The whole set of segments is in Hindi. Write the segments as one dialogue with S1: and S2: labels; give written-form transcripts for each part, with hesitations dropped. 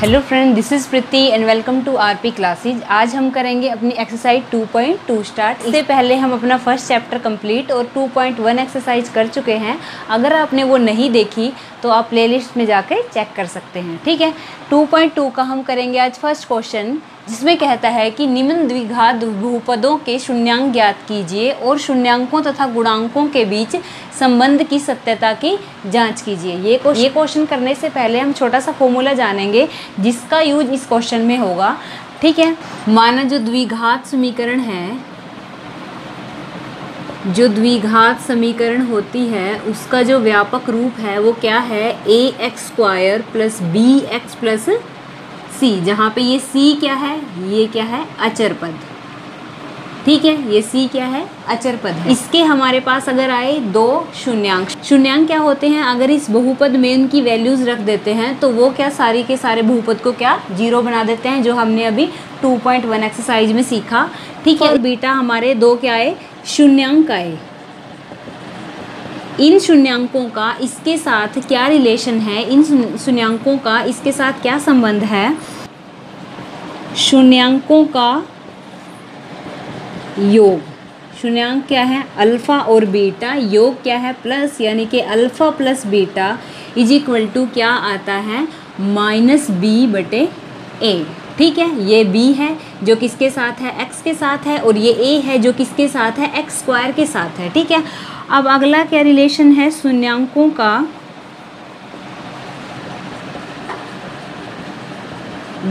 S1: Hello friend, this is Preeti and welcome to RP classes. आज हम करेंगे अपनी एक्सरसाइज 2.2 स्टार्ट। इससे पहले हम अपना फर्स्ट चैप्टर कंप्लीट और 2.1 एक्सरसाइज कर चुके हैं। अगर आपने वो नहीं देखी तो आप प्लेलिस्ट में जाकर चेक कर सकते हैं, ठीक है। 2.2 का हम करेंगे आज फर्स्ट क्वेश्चन, जिसमें कहता है कि निम्न द्विघात बहुपदों के शून्यांक ज्ञात कीजिए और शून्यांकों तथा गुणांकों के बीच संबंध की सत्यता की जांच कीजिए। ये क्वेश्चन करने से पहले हम छोटा सा फॉर्मूला जानेंगे जिसका यूज इस क्वेश्चन में होगा, ठीक है। माना जो द्विघात समीकरण होती है उसका जो व्यापक रूप है वो क्या है, ax² plus bx plus c, जहाँ पे ये c क्या है, ये क्या है, अचर पद, ठीक है। ये c क्या है, अचर पद है। इसके हमारे पास अगर आए दो शून्यांक क्या होते हैं, अगर इस बहुपद में उनकी वैल्यूज रख देते हैं तो वो क्या सारी के सारे बहुपद को क्या जीरो बना देते हैं, जो हमने अभी 2.1 एक्सरसाइज में सीखा, ठीक है। और बीटा हमारे दो क्या आए, शून्यांक आए। इन शून्यांकों का इसके साथ क्या रिलेशन है, इन शून्यांकों का इसके साथ क्या संबंध है, शून्यांकों का योग। शून्यांक क्या है, अल्फ़ा और बीटा, योग क्या है, प्लस, यानी कि alpha plus beta is equal to क्या आता है, -b/a, ठीक है। ये b है जो किसके साथ है, x के साथ है, और ये a है जो किसके साथ है, x² के साथ है, ठीक है। अब अगला क्या रिलेशन है, शून्यांकों का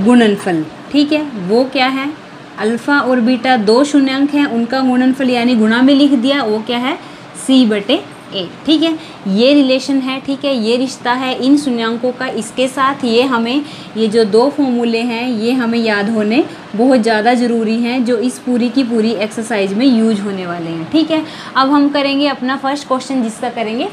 S1: गुणनफल, ठीक है। वो क्या है, अल्फ़ा और बीटा दो शून्यांक हैं, उनका गुणनफल यानी गुणा में लिख दिया, वो क्या है, c/a, ठीक है। ये रिलेशन है, ठीक है, ये रिश्ता है इन शून्यांकों का इसके साथ। ये जो दो फॉर्मूले हैं ये हमें याद होने बहुत ज़्यादा ज़रूरी हैं, जो इस पूरी की पूरी एक्सरसाइज में यूज होने वाले हैं, ठीक है। अब हम करेंगे अपना फर्स्ट क्वेश्चन, जिसका करेंगे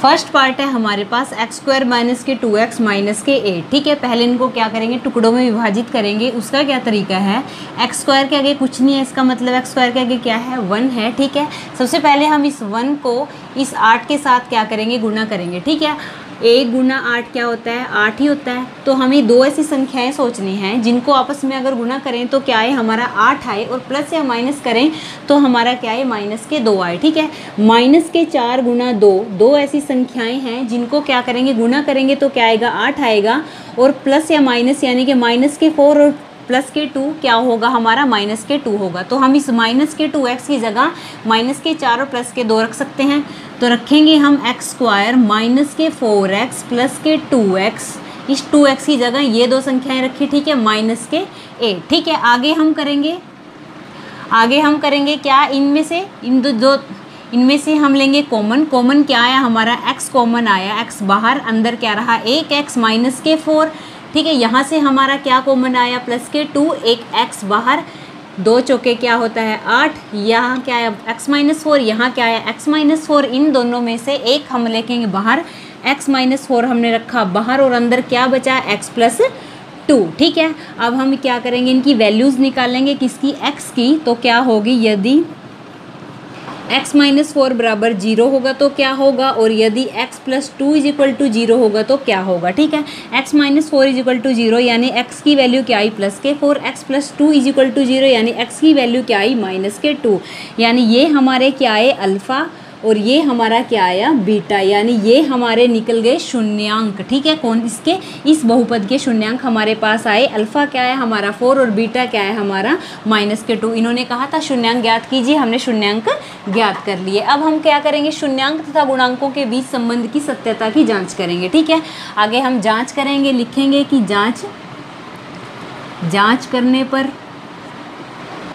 S1: फर्स्ट पार्ट है हमारे पास x² माइनस के 2x माइनस के 8, ठीक है। पहले इनको क्या करेंगे, टुकड़ों में विभाजित करेंगे। उसका क्या तरीका है, x² के आगे कुछ नहीं है, इसका मतलब x² के आगे क्या है, 1 है, ठीक है। सबसे पहले हम इस 1 को इस 8 के साथ क्या करेंगे, गुणा करेंगे, ठीक है। 1 गुना 8 क्या होता है, 8 ही होता है। तो हमें दो ऐसी संख्याएं सोचनी हैं जिनको आपस में अगर गुणा करें तो क्या आए, हमारा 8 आए, और प्लस या माइनस करें तो हमारा क्या है, -2 आए, ठीक है। -4 गुना 2, दो ऐसी संख्याएं हैं जिनको क्या करेंगे, गुणा करेंगे तो क्या आएगा, 8 आएगा, और प्लस या माइनस यानी कि -4 और +2 क्या होगा, हमारा -2 होगा। तो हम इस -2x की जगह -4 और +2 रख सकते हैं। तो रखेंगे हम x² -4x +2x, इस 2x की जगह ये दो संख्याएं रखी, ठीक है, -8, ठीक है। आगे हम करेंगे क्या, इनमें से हम लेंगे कॉमन क्या आया, हमारा x कॉमन आया, x बाहर, अंदर क्या रहा, 1x -4, ठीक है। यहाँ से हमारा क्या कॉमन आया, +2, एक x बाहर, 2 चौके क्या होता है 8, यहाँ क्या है x-4, यहाँ क्या है x-4, इन दोनों में से एक हम लेंगे बाहर, x-4 हमने रखा बाहर, और अंदर क्या बचा, x+2, ठीक है। अब हम क्या करेंगे, इनकी वैल्यूज़ निकालेंगे, किसकी, x की। तो क्या होगी, यदि x-4 बराबर 0 होगा तो क्या होगा, और यदि x+2 = 0 होगा तो क्या होगा, ठीक है। x-4 = 0 यानी x की वैल्यू क्या आई, +4, x+2 = 0 यानी x की वैल्यू क्या आई, -2, यानी ये हमारे क्या आए, अल्फ़ा, और ये हमारा क्या आया, बीटा, यानी ये हमारे निकल गए शून्यांक, ठीक है। कौन, इसके, इस बहुपद के शून्यांक हमारे पास आए। अल्फ़ा क्या है हमारा 4 और बीटा क्या है हमारा -2। इन्होंने कहा था शून्यांक ज्ञात कीजिए, हमने शून्यांक ज्ञात कर लिए। अब हम क्या करेंगे, शून्यांक तथा गुणांकों के बीच संबंध की सत्यता की जांच करेंगे, ठीक है। आगे हम जांच करेंगे, लिखेंगे कि जांच करने पर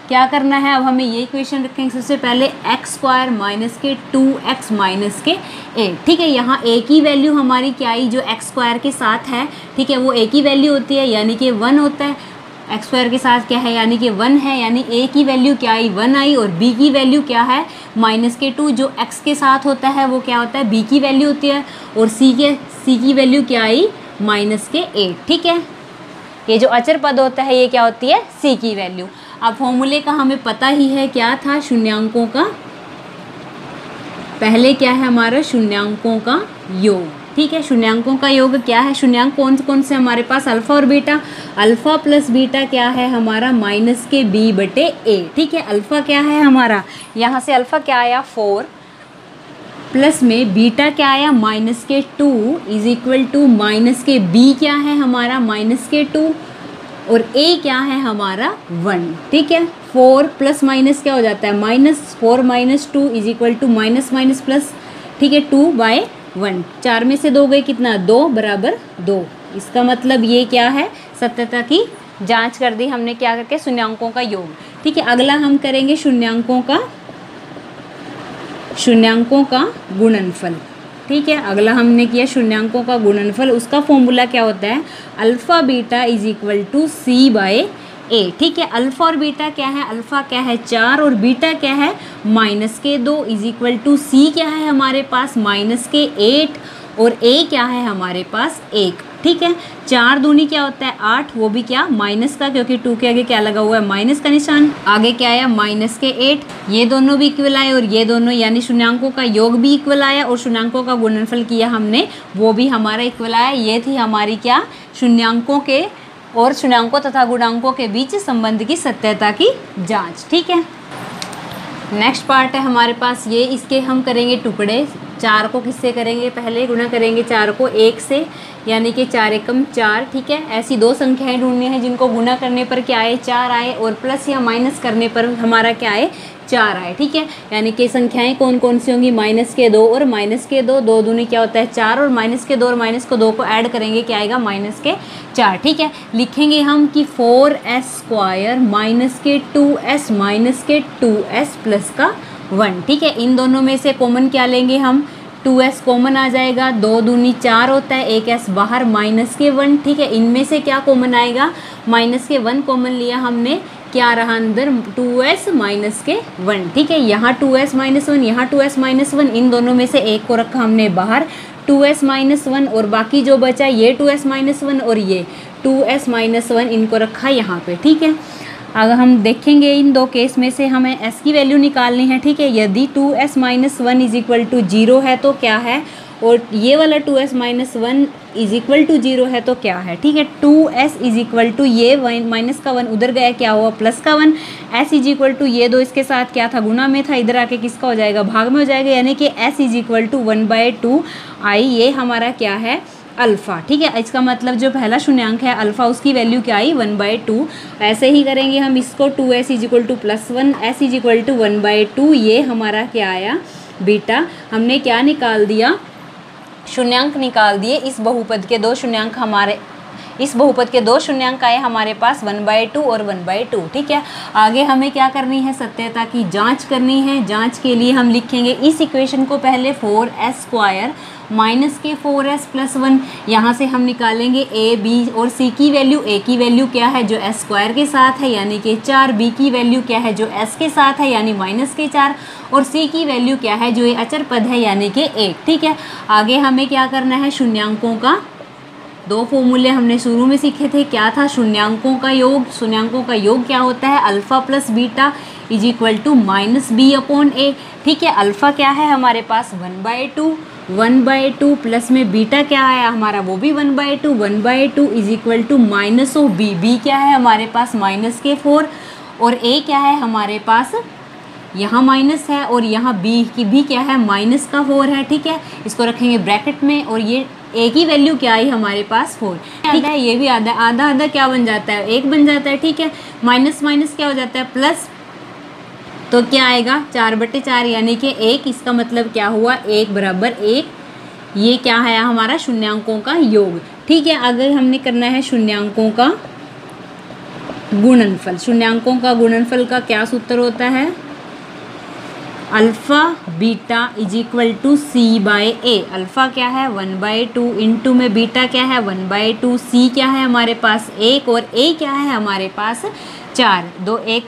S1: क्या करना है। अब हमें ये इक्वेशन रखेंगे, सबसे पहले x² माइनस के 2x माइनस के 8, ठीक है। यहाँ a की वैल्यू हमारी क्या आई, जो x² के साथ है, ठीक है, वो a की वैल्यू होती है, यानी कि 1 होता है। x² के साथ क्या है, यानी कि 1 है, यानी a की वैल्यू क्या आई, 1 आई, और b की वैल्यू क्या है, -2, जो x के साथ होता है वो क्या होता है, b की वैल्यू होती है, और c की वैल्यू क्या आई, -8, ठीक है। ये जो अचर पद होता है ये क्या होती है, c की वैल्यू। अब फॉर्मूले का हमें पता ही है, क्या था, शून्यांकों का, पहले क्या है हमारा, शून्यांकों का योग, ठीक है, शून्यांकों का योग क्या है, शून्यांक कौन कौन से हमारे पास, अल्फा और बीटा। अल्फा प्लस बीटा क्या है हमारा, माइनस के बी बटे ए। ठीक है, अल्फा क्या है हमारा, यहाँ से अल्फा क्या आया 4 प्लस में बीटा क्या आया माइनस के 2 इज इक्वल टू माइनस के बी क्या है हमारा माइनस के 2 और ए क्या है हमारा 1। ठीक है, 4 प्लस माइनस क्या हो जाता है minus, 4 minus 2 is equal to minus minus plus. ठीक है, 2/1, 4 में से 2 गए कितना, 2 बराबर 2। इसका मतलब ये क्या है, सत्यता की जांच कर दी हमने क्या करके, शून्यांकों का योग। ठीक है, अगला हम करेंगे शून्यांकों का गुणनफल। ठीक है, अगला हमने किया शून्यांकों का गुणनफल, उसका फॉर्मूला क्या होता है, alpha beta is equal to C by A. ठीक है, अल्फ़ा और बीटा क्या है, अल्फ़ा क्या है 4 और बीटा क्या है माइनस के 2 इज इक्वल टू सी क्या है हमारे पास माइनस के 8 और ए क्या है हमारे पास 1। ठीक है, 4 दूनी क्या होता है 8, वो भी क्या माइनस का, क्योंकि 2 के आगे क्या लगा हुआ है माइनस का निशान, आगे क्या आया माइनस के 8। ये दोनों भी इक्वल आए और ये दोनों यानी शून्यांकों का योग भी इक्वल आया और शून्यांकों का गुणनफल किया हमने वो भी हमारा इक्वल आया। ये थी हमारी क्या, शून्यांकों के और शून्यांकों तथा गुणांकों के बीच संबंध की सत्यता की जाँच। ठीक है, नेक्स्ट पार्ट है हमारे पास ये, इसके हम करेंगे टुकड़े। 4 को किससे करेंगे, पहले गुणा करेंगे 4 को 1 से, यानी कि 4 एकम 4। ठीक है, ऐसी 2 संख्याएं ढूंढनी है जिनको गुणा करने पर क्या आए 4 आए और प्लस या माइनस करने पर हमारा क्या आए 4 आए। ठीक है, यानी कि संख्याएं कौन कौन सी होंगी, माइनस के 2 और माइनस के 2, 2 दूनी क्या होता है 4 और माइनस के 2 और माइनस को 2 को ऐड करेंगे क्या आएगा माइनस के 4। ठीक है, लिखेंगे हम कि 4s² माइनस के 2s माइनस के 2s प्लस का 1। ठीक है, इन दोनों में से कॉमन क्या लेंगे हम, 2s कॉमन आ जाएगा, 2 दूनी 4 होता है, 1s बाहर माइनस के 1। ठीक है, इनमें से क्या कॉमन आएगा, माइनस के 1 कॉमन लिया हमने, क्या रहा अंदर 2s माइनस के 1। ठीक है, यहाँ 2s माइनस 1, यहाँ 2s माइनस 1, इन दोनों में से एक को रखा हमने बाहर 2s माइनस 1 और बाकी जो बचा ये 2s माइनस 1 और ये 2s माइनस 1, इनको रखा यहाँ पे। ठीक है, अगर हम देखेंगे इन 2 केस में से हमें s की वैल्यू निकालनी है। ठीक है, यदि 2s minus 1 is equal to 0 है तो क्या है, और ये वाला 2s minus 1 is equal to 0 है तो क्या है। ठीक है, 2s इज इक्वल टू ये माइनस का 1 उधर गया क्या हुआ प्लस का 1, s इज इक्वल टू ये 2 इसके साथ क्या था गुणा में था, इधर आके किसका हो जाएगा भाग में हो जाएगा, यानी कि s is equal to 1/2i, ये हमारा क्या है अल्फ़ा। ठीक है, इसका मतलब जो पहला शून्यांक है अल्फ़ा उसकी वैल्यू क्या आई 1/2। ऐसे ही करेंगे हम इसको, 2s is equal to plus 1, s is equal to 1/2, ये हमारा क्या आया बीटा। हमने क्या निकाल दिया, शून्यांक निकाल दिए। इस बहुपद के 2 शून्यांक हमारे, इस बहुपद के 2 शून्यांक आए हमारे पास 1/2 और 1/2। ठीक है, आगे हमें क्या करनी है, सत्यता की जांच करनी है। जांच के लिए हम लिखेंगे इस इक्वेशन को पहले 4s² माइनस के 4s प्लस 1, यहाँ से हम निकालेंगे a b और c की वैल्यू। a की वैल्यू क्या है जो s² के साथ है यानी कि 4, b की वैल्यू क्या है जो s के साथ है यानी माइनस के 4 और c की वैल्यू क्या है जो ये अचर पद है यानी कि 1। ठीक है, आगे हमें क्या करना है, शून्यांकों का 2 फॉर्मूले हमने शुरू में सीखे थे, क्या था शून्यांकों का योग। शून्यांकों का योग क्या होता है, alpha plus beta is equal to minus b/a। ठीक है, अल्फ़ा क्या है हमारे पास 1/2 प्लस में बीटा क्या आया हमारा वो भी 1/2 is equal to minus of b क्या है हमारे पास माइनस के 4 और a क्या है हमारे पास यहाँ माइनस है और यहाँ b भी क्या है माइनस का 4 है। ठीक है, इसको रखेंगे ब्रैकेट में और ये a की वैल्यू क्या आई हमारे पास 4। ठीक है, ये भी आधा आधा क्या बन जाता है 1 बन जाता है। ठीक है, माइनस माइनस क्या हो जाता है प्लस, तो क्या आएगा 4/4 यानी कि 1। इसका मतलब क्या हुआ 1 बराबर 1, ये क्या है हमारा शून्यांकों का योग। ठीक है, अगर हमने करना है शून्यांकों का गुणनफल। शून्यांकों का गुणनफल का क्या सूत्र होता है, alpha beta is equal to c/a। Alpha क्या है 1/2 इंटू में बीटा क्या है 1/2, c क्या है हमारे पास 1 और a क्या है हमारे पास 4। 2 1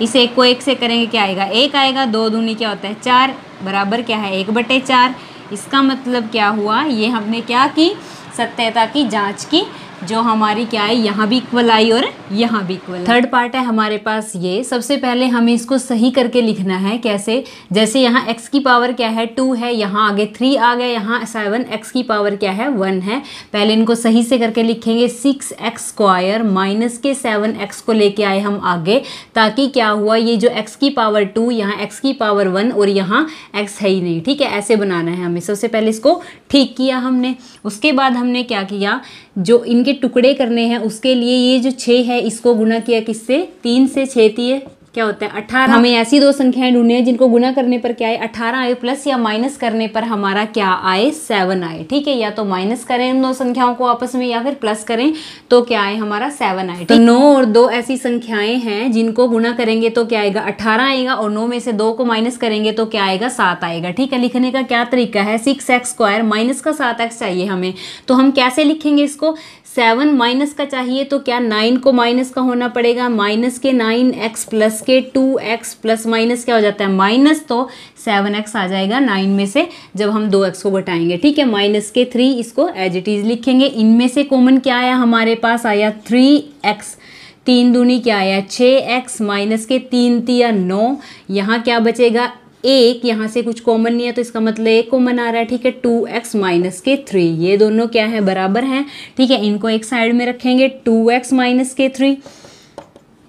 S1: इस 1 को 1 से करेंगे क्या आएगा 1 आएगा, 2 दूनी क्या होता है 4 बराबर क्या है 1/4। इसका मतलब क्या हुआ, ये हमने क्या की सत्यता की जांच की। जो हमारी क्या है, यहाँ भी इक्वल आई और यहाँ भी इक्वल। थर्ड पार्ट है हमारे पास ये। सबसे पहले हमें इसको सही करके लिखना है। कैसे? जैसे यहाँ x की पावर क्या है 2 है, यहाँ आगे 3 आ गया, यहाँ 7, x की पावर क्या है 1 है। पहले इनको सही से करके लिखेंगे 6x² माइनस के 7x को लेके आए हम आगे, ताकि क्या हुआ, ये जो x की पावर 2, यहाँ x की पावर 1 और यहाँ x है ही नहीं। ठीक है, ऐसे बनाना है हमें। सबसे पहले इसको ठीक किया हमने। उसके बाद हमने क्या किया, जो इनके टुकड़े करने हैं उसके लिए ये जो 6 है इसको गुना किया किससे, 3 से। 6 3 क्या होता है 18। हमें ऐसी दो संख्याएं ढूंढनी है जिनको गुना करने पर क्या आए 18 आए, प्लस या माइनस करने पर हमारा क्या आए 7 आए। ठीक है, या तो माइनस करें इन दो संख्याओं को आपस में या फिर प्लस करें तो क्या आए हमारा 7 आए। तो 9 और 2 ऐसी संख्याएं हैं जिनको गुना करेंगे तो क्या आएगा 18 आएगा, और 9 में से 2 को माइनस करेंगे तो क्या आएगा 7 आएगा। ठीक है, लिखने का क्या तरीका है, 6x² माइनस का 7x चाहिए हमें, तो हम कैसे लिखेंगे इसको, 7 माइनस का चाहिए तो क्या 9 को माइनस का होना पड़ेगा, माइनस के 9x प्लस के 2x प्लस माइनस क्या हो जाता है माइनस, तो 7x आ जाएगा 9 में से जब हम 2x को घटाएंगे। ठीक है, माइनस के 3 इसको एज इट इज लिखेंगे। इनमें से कॉमन क्या आया हमारे पास, आया 3x, 3 दूनी क्या आया 6x, माइनस के 3 तिया 9, यहाँ क्या बचेगा 1, यहाँ से कुछ कॉमन नहीं है तो इसका मतलब 1 कॉमन आ रहा है। ठीक है, 2x माइनस के 3, ये दोनों क्या है बराबर हैं। ठीक है, इनको एक साइड में रखेंगे, 2x माइनस के 3।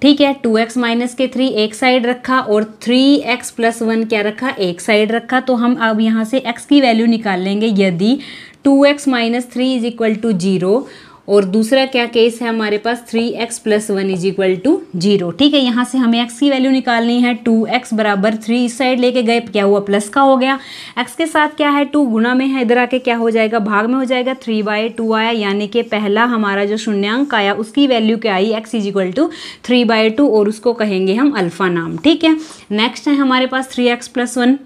S1: ठीक है, 2x माइनस के 3 एक साइड रखा और 3x प्लस 1 क्या रखा, एक साइड रखा। तो हम अब यहाँ से x की वैल्यू निकाल लेंगे। यदि 2x minus 3 is equal to 0, और दूसरा क्या केस है हमारे पास 3x plus 1 is equal to 0। ठीक है, यहाँ से हमें x की वैल्यू निकालनी है। 2x बराबर 3 इस साइड लेके गए, क्या हुआ प्लस का हो गया, x के साथ क्या है 2 गुना में है, इधर आके क्या हो जाएगा भाग में हो जाएगा, 3/2 आया, यानी कि पहला हमारा जो शून्यांक आया उसकी वैल्यू क्या आई x इज इक्वल टू 3/2, और उसको कहेंगे हम अल्फा नाम। ठीक है, नेक्स्ट है हमारे पास 3x प्लस 1,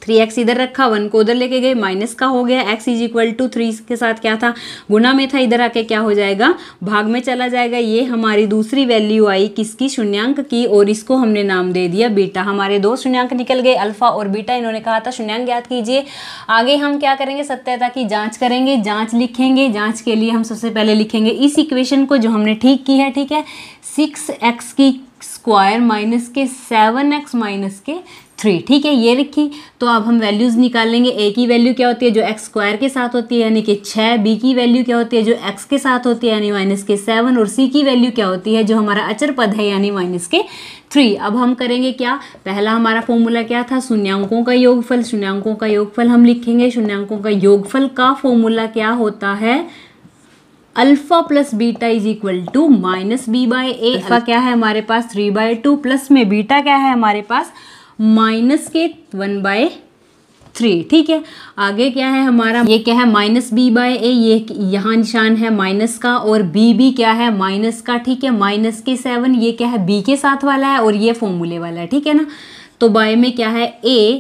S1: 3x इधर रखा, 1 को उधर लेके गए, माइनस का हो गया, x इज इक्वल टू 3 के साथ क्या था गुना में था, इधर आके क्या हो जाएगा भाग में चला जाएगा। ये हमारी दूसरी वैल्यू आई किसकी, शून्यांक की, और इसको हमने नाम दे दिया बीटा। हमारे दो शून्यांक निकल गए, अल्फा और बीटा। इन्होंने कहा था शून्यांक ज्ञात कीजिए। आगे हम क्या करेंगे, सत्यता की जाँच करेंगे, जाँच लिखेंगे। जाँच के लिए हम सबसे पहले लिखेंगे इस इक्वेशन को जो हमने ठीक की है। ठीक है, 6x की स्क्वायर माइनस के 7x माइनस के 3। ठीक है, ये लिखी। तो अब हम वैल्यूज़ निकाल लेंगे। a की वैल्यू क्या होती है जो x स्क्वायर के साथ होती है यानी कि 6, b की वैल्यू क्या होती है जो x के साथ होती है यानी माइनस के 7, और c की वैल्यू क्या होती है जो हमारा अचर पद है यानी माइनस के 3। अब हम करेंगे क्या, पहला हमारा फॉर्मूला क्या था, शून्यांकों का योगफल। शून्यांकों का योगफल हम लिखेंगे। शून्यांकों का योगफल का फॉर्मूला क्या होता है, alpha plus beta is equal to minus b/a। Alpha क्या है हमारे पास 3/2, प्लस में बीटा क्या है हमारे पास माइनस के 1/3। ठीक है, आगे क्या है हमारा, ये क्या है माइनस b/a, ये यहाँ निशान है माइनस का, और b क्या है माइनस का। ठीक है, माइनस के 7 ये क्या है b के साथ वाला है और ये फॉर्मूले वाला है। ठीक है ना, तो बाय में क्या है a।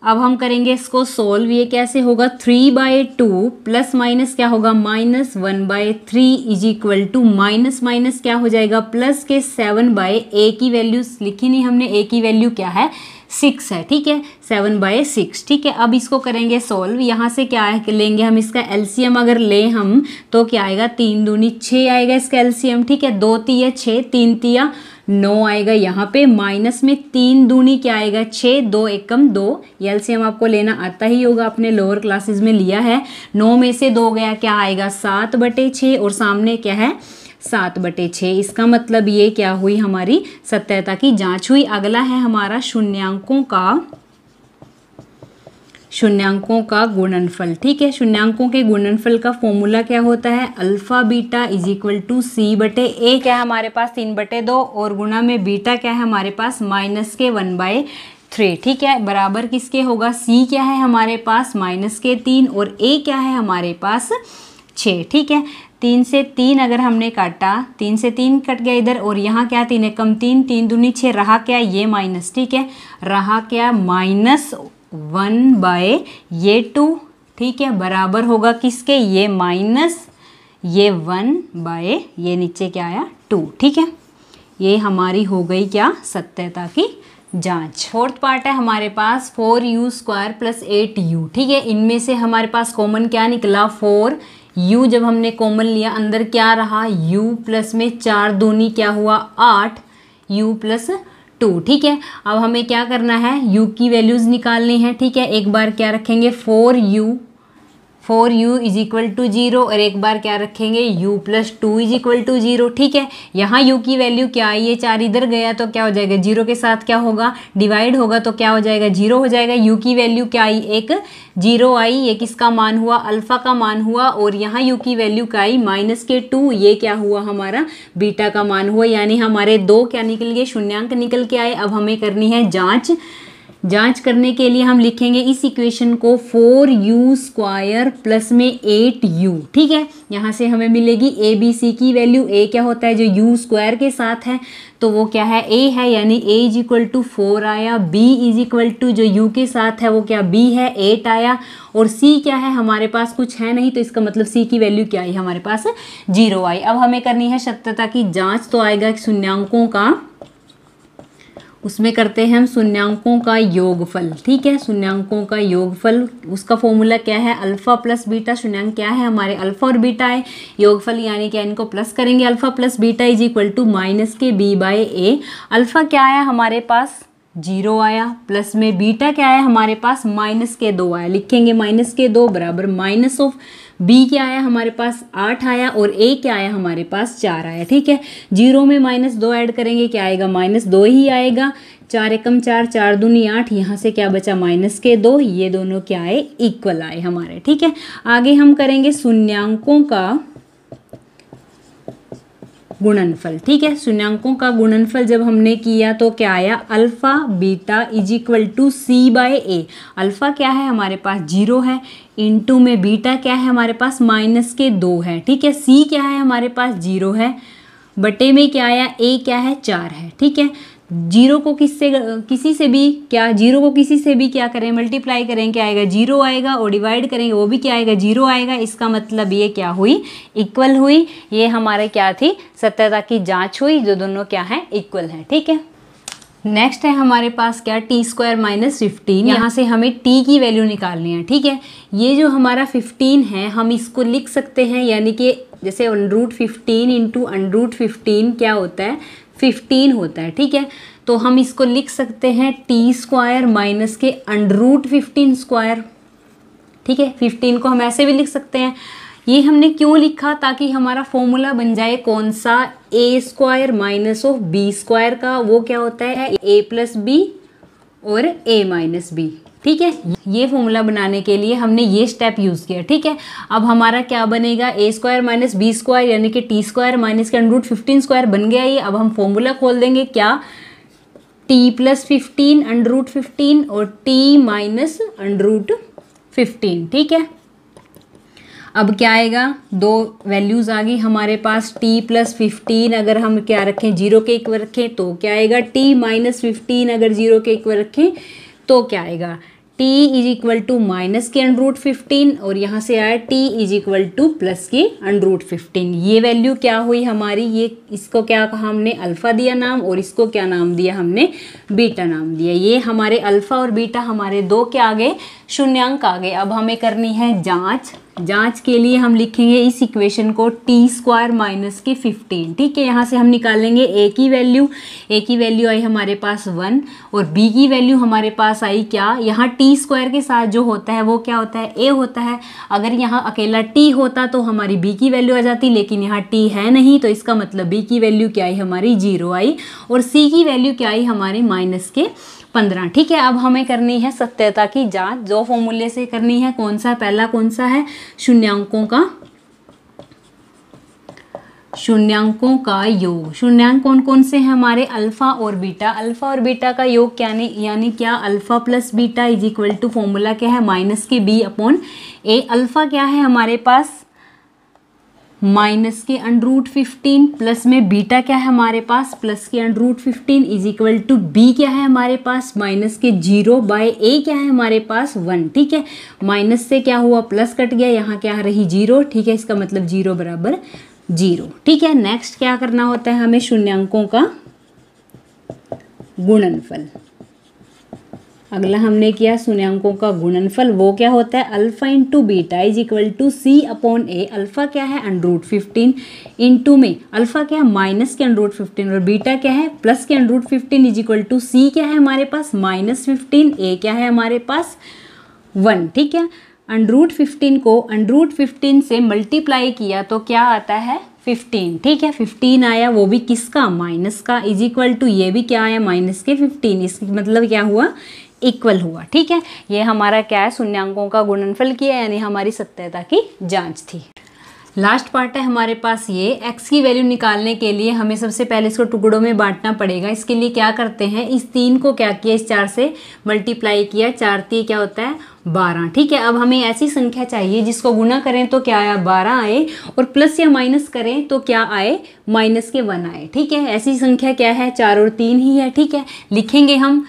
S1: अब हम करेंगे इसको सोल्व। ये कैसे होगा, 3/2 प्लस माइनस क्या होगा minus 1/3 is equal to minus minus क्या हो जाएगा प्लस के 7/a की वैल्यू लिखी नहीं हमने, a की वैल्यू क्या है 6 है। ठीक है, 7/6। ठीक है, अब इसको करेंगे सोल्व। यहाँ से क्या लेंगे हम, इसका एलसीएम अगर लें हम तो क्या आएगा, 3 दूनी 6 आएगा इसका एलसीएम। ठीक है, 2 तिया 6, 3 तिया 9 आएगा यहाँ पे, माइनस में 3 दूनी क्या आएगा 6, 2 एकम 2। ये एलसीएम आपको लेना आता ही होगा, आपने लोअर क्लासेस में लिया है। 9 में से 2 गया क्या आएगा 7/6, और सामने क्या है 7/6। इसका मतलब ये क्या हुई हमारी सत्यता की जांच हुई। अगला है हमारा शून्यांकों का गुणनफल। ठीक है, शून्यांकों के गुणनफल का फॉर्मूला क्या होता है, alpha beta is equal to c/a क्या है हमारे पास 3/2, और गुणा में बीटा क्या है हमारे पास माइनस के 1/3। ठीक है, बराबर किसके होगा, c क्या है हमारे पास माइनस के 3 और a क्या है हमारे पास 6। ठीक है, 3 से 3 अगर हमने काटा, 3 से 3 कट गया इधर, और यहाँ क्या 3 एकम 3, 3 दूनी 6, रहा क्या ये माइनस। ठीक है, रहा क्या माइनस 1/2। ठीक है, बराबर होगा किसके, ये माइनस ये 1/ ये नीचे क्या आया 2। ठीक है, ये हमारी हो गई क्या सत्यता की जांच। फोर्थ पार्ट है हमारे पास 4u² + 8u। ठीक है, इनमें से हमारे पास कॉमन क्या निकला 4, u जब हमने कॉमन लिया अंदर क्या रहा, u प्लस में 4 दूनी क्या हुआ 8, u प्लस 2। ठीक है, अब हमें क्या करना है, u की वैल्यूज़ निकालनी है। ठीक है, एक बार क्या रखेंगे 4u इज इक्वल टू 0 और एक बार क्या रखेंगे u plus 2 is equal to 0। ठीक है, यहाँ u की वैल्यू क्या आई, ये 4 इधर गया तो क्या हो जाएगा, 0 के साथ क्या होगा, डिवाइड होगा तो क्या हो जाएगा, 0 हो जाएगा। u की वैल्यू क्या आई, एक 0 आई, ये किसका मान हुआ, अल्फ़ा का मान हुआ। और यहाँ u की वैल्यू क्या आई -2, ये क्या हुआ हमारा बीटा का मान हुआ। यानी हमारे 2 क्या निकल गए, शून्यांक निकल के आए। अब हमें करनी है जांच करने के लिए हम लिखेंगे इस इक्वेशन को 4u² प्लस में 8u। ठीक है, यहाँ से हमें मिलेगी a b c की वैल्यू। a क्या होता है, जो u² के साथ है तो वो क्या है, a है, यानी a इज इक्वल टू 4 आया। b इज इक्वल टू जो u के साथ है वो क्या b है, 8 आया। और c क्या है, हमारे पास कुछ है नहीं तो इसका मतलब c की वैल्यू क्या आई, हमारे पास 0 आई। अब हमें करनी है सत्यता की जाँच, तो आएगा शून्यांकों का, उसमें करते हैं हम शून्यांकों का योगफल। ठीक है, शून्यांकों का योगफल, उसका फॉर्मूला क्या है, अल्फ़ा प्लस बीटा। शून्यांक क्या है हमारे, अल्फ़ा और बीटा है। योगफल यानी क्या, इनको प्लस करेंगे, alpha plus beta is equal to -b/a। Alpha क्या आया हमारे पास 0 आया, प्लस में बीटा क्या आया हमारे पास -2 आया। लिखेंगे -2 बराबर माइनस ऑफ b क्या आया हमारे पास 8 आया और a क्या आया हमारे पास 4 आया। ठीक है, 0 में -2 ऐड करेंगे क्या आएगा, -2 ही आएगा। 4 एकम 4, 4 दूनी 8, यहाँ से क्या बचा -2। ये दोनों क्या आए, इक्वल आए हमारे। ठीक है, आगे हम करेंगे शून्यांकों का गुणनफल। ठीक है, शून्यांकों का गुणनफल जब हमने किया तो क्या आया, alpha beta is equal to c/a। Alpha क्या है हमारे पास 0 है, इंटू में बीटा क्या है हमारे पास -2 है। ठीक है, c क्या है हमारे पास 0 है, बटे में क्या आया a क्या है 4 है। ठीक है, 0 को किसी से भी क्या करें, मल्टीप्लाई करें, क्या आएगा 0 आएगा, और डिवाइड करेंगे वो भी क्या आएगा 0 आएगा। इसका मतलब ये क्या हुई, इक्वल हुई। ये हमारे क्या थी, सत्यता की जांच हुई, जो दोनों क्या है, इक्वल है। ठीक है, नेक्स्ट है हमारे पास क्या, t² - 15। यहाँ से हमें t की वैल्यू निकालनी है। ठीक है, ये जो हमारा 15 है हम इसको लिख सकते हैं, यानी कि जैसे √15 इंटू √15 क्या होता है, 15 होता है। ठीक है, तो हम इसको लिख सकते हैं t² माइनस के √15²। ठीक है, 15 को हम ऐसे भी लिख सकते हैं। ये हमने क्यों लिखा, ताकि हमारा फॉर्मूला बन जाए कौन सा, a² माइनस ऑफ b² का। वो क्या होता है, a प्लस बी और a माइनस बी। ठीक है, ये फॉर्मूला बनाने के लिए हमने ये स्टेप यूज़ किया। ठीक है, अब हमारा क्या बनेगा, a² माइनस b² यानी कि t² माइनस के √15² बन गया ये। अब हम फॉर्मूला खोल देंगे, क्या, t प्लस 15 √15 और t माइनस √15। ठीक है, अब क्या आएगा, 2 वैल्यूज़ आ गई हमारे पास। t प्लस 15 अगर हम क्या रखें, 0 के इक्वल रखें तो क्या आएगा, t माइनस 15 अगर 0 के इक्वल रखें तो क्या आएगा, t is equal to minus के √15 और यहाँ से आया t is equal to plus के √15। ये वैल्यू क्या हुई हमारी, ये इसको क्या कहा हमने, अल्फ़ा दिया नाम, और इसको क्या नाम दिया हमने, बीटा नाम दिया। ये हमारे अल्फ़ा और बीटा हमारे 2 क्या आ गए, शून्यांक आ गए। अब हमें करनी है जांच के लिए हम लिखेंगे इस इक्वेशन को t² माइनस के 15। ठीक है, यहाँ से हम निकालेंगे a की वैल्यू आई हमारे पास 1 और b की वैल्यू हमारे पास आई क्या, यहाँ t² के साथ जो होता है वो क्या होता है, a होता है। अगर यहाँ अकेला t होता तो हमारी b की वैल्यू आ जाती, लेकिन यहाँ t है नहीं, तो इसका मतलब b की वैल्यू क्या आई हमारी 0 आई, और c की वैल्यू क्या आई हमारी -15। ठीक है, अब हमें करनी है सत्यता की जांच, जो फॉर्मूले से करनी है। कौन सा, पहला कौन सा है, शून्यांकों का योग। शून्यांक कौन कौन से हैं हमारे, अल्फ़ा और बीटा का योग क्या, यानी क्या, alpha plus beta is equal to, formula क्या है, -b/a। अल्फ़ा क्या है हमारे पास, माइनस के √15 प्लस में बीटा क्या है हमारे पास, प्लस के √15 इज इक्वल टू b क्या है हमारे पास, माइनस के 0/a क्या है हमारे पास 1। ठीक है, माइनस से क्या हुआ, प्लस कट गया, यहाँ क्या रही 0। ठीक है, इसका मतलब 0 बराबर 0। ठीक है, नेक्स्ट क्या करना होता है हमें, शून्यांकों का गुणनफल। अगला हमने किया शून्यांकों का गुणनफल, वो क्या होता है alpha into beta is equal to C upon A. Alpha क्या है √15 इंटू में अल्फा क्या है माइनस के √15 और बीटा क्या है प्लस के √15 इज इक्वल टू सी क्या है हमारे पास -15, ए क्या है हमारे पास 1। ठीक है, √15 को √15 से मल्टीप्लाई किया तो क्या आता है 15। ठीक है, 15 आया, वो भी किसका माइनस का, इज इक्वल टू ये भी क्या आया माइनस के 15। इसका मतलब क्या हुआ इक्वल हुआ। ठीक है, ये हमारा क्या है शून्यांकों का गुणनफल किया, यानी हमारी सत्यता की जांच थी। लास्ट पार्ट है हमारे पास ये x की वैल्यू निकालने के लिए हमें सबसे पहले इसको टुकड़ों में बांटना पड़ेगा। इसके लिए क्या करते हैं, इस 3 को क्या किया, इस 4 से मल्टीप्लाई किया, 4 3 क्या होता है 12। ठीक है, अब हमें ऐसी संख्या चाहिए जिसको गुना करें तो क्या आया 12 आए और प्लस या माइनस करें तो क्या आए माइनस के 1 आए। ठीक है, ऐसी संख्या क्या है 4 और 3 ही है। ठीक है, लिखेंगे हम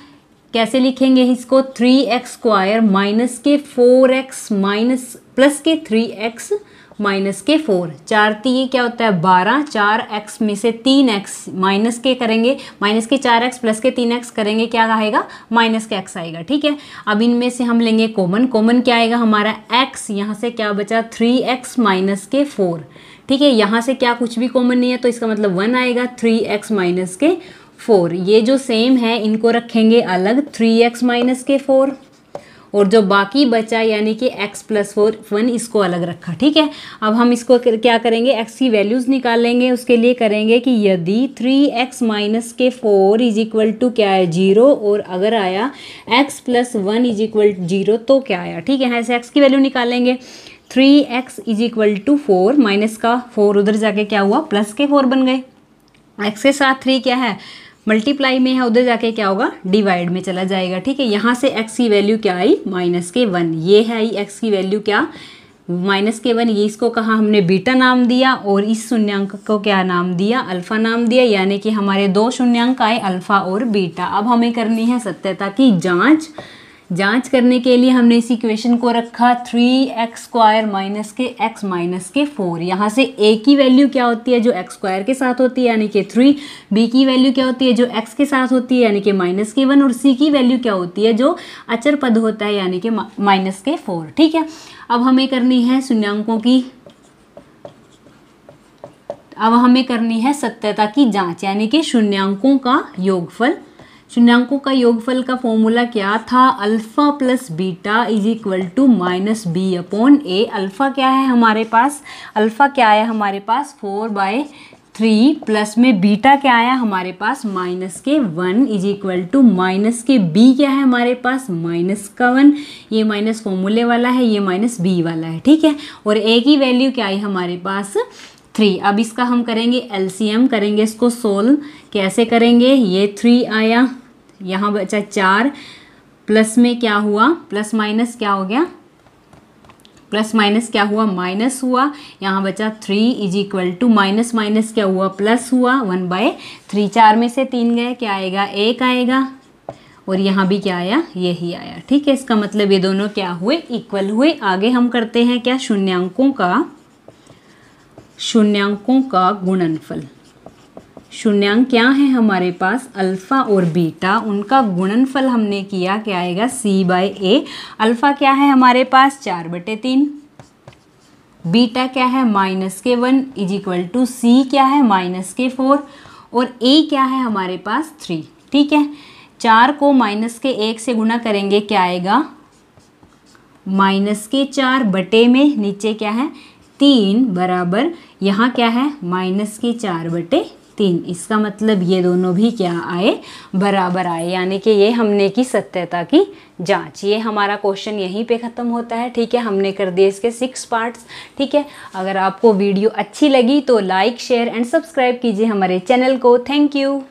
S1: कैसे लिखेंगे इसको 3x² माइनस के 4x माइनस प्लस के 3x माइनस के 4। 4 3 क्या होता है 12, 4x में से 3x माइनस के करेंगे, माइनस के 4x प्लस के 3x करेंगे, क्या आएगा माइनस के x आएगा। ठीक है, अब इनमें से हम लेंगे कॉमन, कॉमन क्या आएगा हमारा x, यहाँ से क्या बचा 3x माइनस के 4। ठीक है, यहाँ से क्या कुछ भी कॉमन नहीं है तो इसका मतलब 1 आएगा, 3x माइनस के 4। ये जो सेम है इनको रखेंगे अलग, 3x माइनस के 4 और जो बाकी बचा यानी कि x प्लस 1 इसको अलग रखा। ठीक है, अब हम इसको क्या करेंगे x की वैल्यूज़ निकालेंगे। उसके लिए करेंगे कि यदि 3x माइनस के 4 इज इक्वल टू क्या है 0 और अगर आया x प्लस 1 इज इक्वल 0 तो क्या आया। ठीक है, ऐसे x की वैल्यू निकालेंगे। 3x is equal to 4 minus का 4 उधर जाके क्या हुआ प्लस के 4 बन गए। x के साथ 3 क्या है मल्टीप्लाई में है, उधर जाके क्या होगा डिवाइड में चला जाएगा। ठीक है, यहाँ से x की वैल्यू क्या आई माइनस के 1। ये है x की वैल्यू क्या माइनस के 1। ये इसको कहा हमने बीटा नाम दिया और इस शून्यांक को क्या नाम दिया अल्फा नाम दिया, यानी कि हमारे 2 शून्यांक आए अल्फा और बीटा। अब हमें करनी है सत्यता की जांच करने के लिए हमने इस इक्वेशन को रखा 3x² माइनस के x माइनस के 4। यहाँ से a की वैल्यू क्या होती है जो x² के साथ होती है यानी कि 3, b की वैल्यू क्या होती है जो x के साथ होती है यानी कि माइनस के 1 और c की वैल्यू क्या होती है जो अचर पद होता है यानी कि माइनस के 4। ठीक है, अब हमें करनी है शून्यांकों की सत्यता की जाँच यानी कि शून्यांकों का योगफल। शून्यांकों का योगफल का फॉर्मूला क्या था alpha plus beta is equal to minus B upon A. Alpha क्या है हमारे पास, अल्फा क्या आया हमारे पास 4/3 प्लस में बीटा क्या आया हमारे पास माइनस के 1 इज इक्वल टू माइनस के बी क्या है हमारे पास माइनस का 1। ये माइनस फॉर्मूले वाला है, ये माइनस बी वाला है। ठीक है, और ए की वैल्यू क्या आई हमारे पास 3। अब इसका हम करेंगे एलसीएम, करेंगे इसको सोल्व। कैसे करेंगे, ये 3 आया, यहाँ बचा 4 प्लस में क्या हुआ प्लस माइनस क्या हो गया प्लस माइनस क्या हुआ माइनस हुआ, यहाँ बचा 3 is equal to minus minus क्या हुआ प्लस हुआ 1/3। 4 में से 3 गए क्या आएगा 1 आएगा और यहाँ भी क्या आया यही आया। ठीक है, इसका मतलब ये दोनों क्या हुए इक्वल हुए। आगे हम करते हैं क्या शून्यांकों का गुणनफल। शून्यांक क्या है हमारे पास अल्फा और बीटा, उनका गुणनफल हमने किया क्या आएगा c/a। अल्फा क्या है हमारे पास 4/3, बीटा क्या है माइनस के 1 इज इक्वल टू सी क्या है माइनस के 4 और a क्या है हमारे पास 3। ठीक है, 4 को माइनस के 1 से गुना करेंगे क्या आएगा माइनस के 4 बटे में नीचे क्या है 3 बराबर यहाँ क्या है माइनस के 4/3। इसका मतलब ये दोनों भी क्या आए बराबर आए, यानी कि ये हमने की सत्यता की जांच। ये हमारा क्वेश्चन यहीं पे ख़त्म होता है। ठीक है, हमने कर दिए इसके 6 पार्ट्स। ठीक है, अगर आपको वीडियो अच्छी लगी तो लाइक शेयर एंड सब्सक्राइब कीजिए हमारे चैनल को। Thank you.